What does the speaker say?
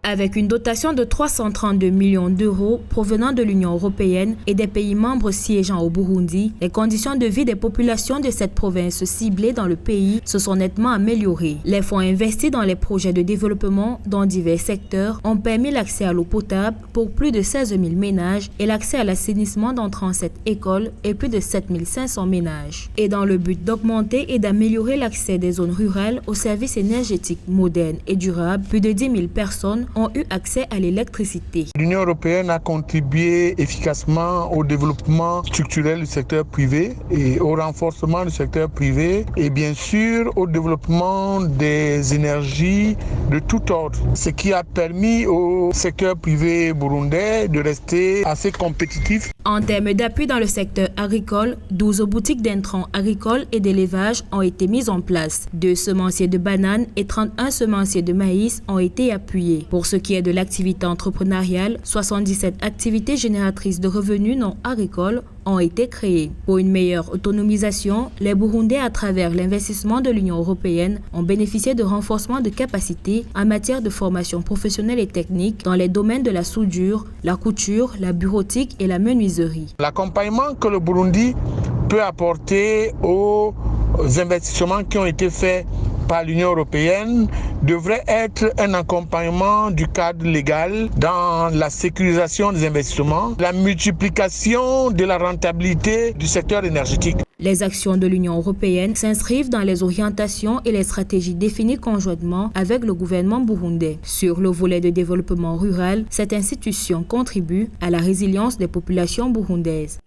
Avec une dotation de 332 millions d'euros provenant de l'Union européenne et des pays membres siégeant au Burundi, les conditions de vie des populations de cette province ciblée dans le pays se sont nettement améliorées. Les fonds investis dans les projets de développement dans divers secteurs ont permis l'accès à l'eau potable pour plus de 16 000 ménages et l'accès à l'assainissement dans 37 écoles et plus de 7 500 ménages. Et dans le but d'augmenter et d'améliorer l'accès des zones rurales aux services énergétiques modernes et durables, plus de 10 000 personnes ont eu accès à l'électricité. L'Union européenne a contribué efficacement au développement structurel du secteur privé et au renforcement du secteur privé et bien sûr au développement des énergies de tout ordre, ce qui a permis au secteur privé burundais de rester assez compétitif. En termes d'appui dans le secteur agricole, 12 boutiques d'intrants agricoles et d'élevage ont été mises en place. 2 semenciers de bananes et 31 semenciers de maïs ont été appuyés. Pour ce qui est de l'activité entrepreneuriale, 77 activités génératrices de revenus non agricoles ont été créées. Pour une meilleure autonomisation, les Burundais, à travers l'investissement de l'Union européenne, ont bénéficié de renforcement de capacités en matière de formation professionnelle et technique dans les domaines de la soudure, la couture, la bureautique et la menuiserie. L'accompagnement que le Burundi peut apporter aux investissements qui ont été faits par l'Union européenne devrait être un accompagnement du cadre légal dans la sécurisation des investissements, la multiplication de la rentabilité du secteur énergétique. Les actions de l'Union européenne s'inscrivent dans les orientations et les stratégies définies conjointement avec le gouvernement burundais. Sur le volet de développement rural, cette institution contribue à la résilience des populations burundaises.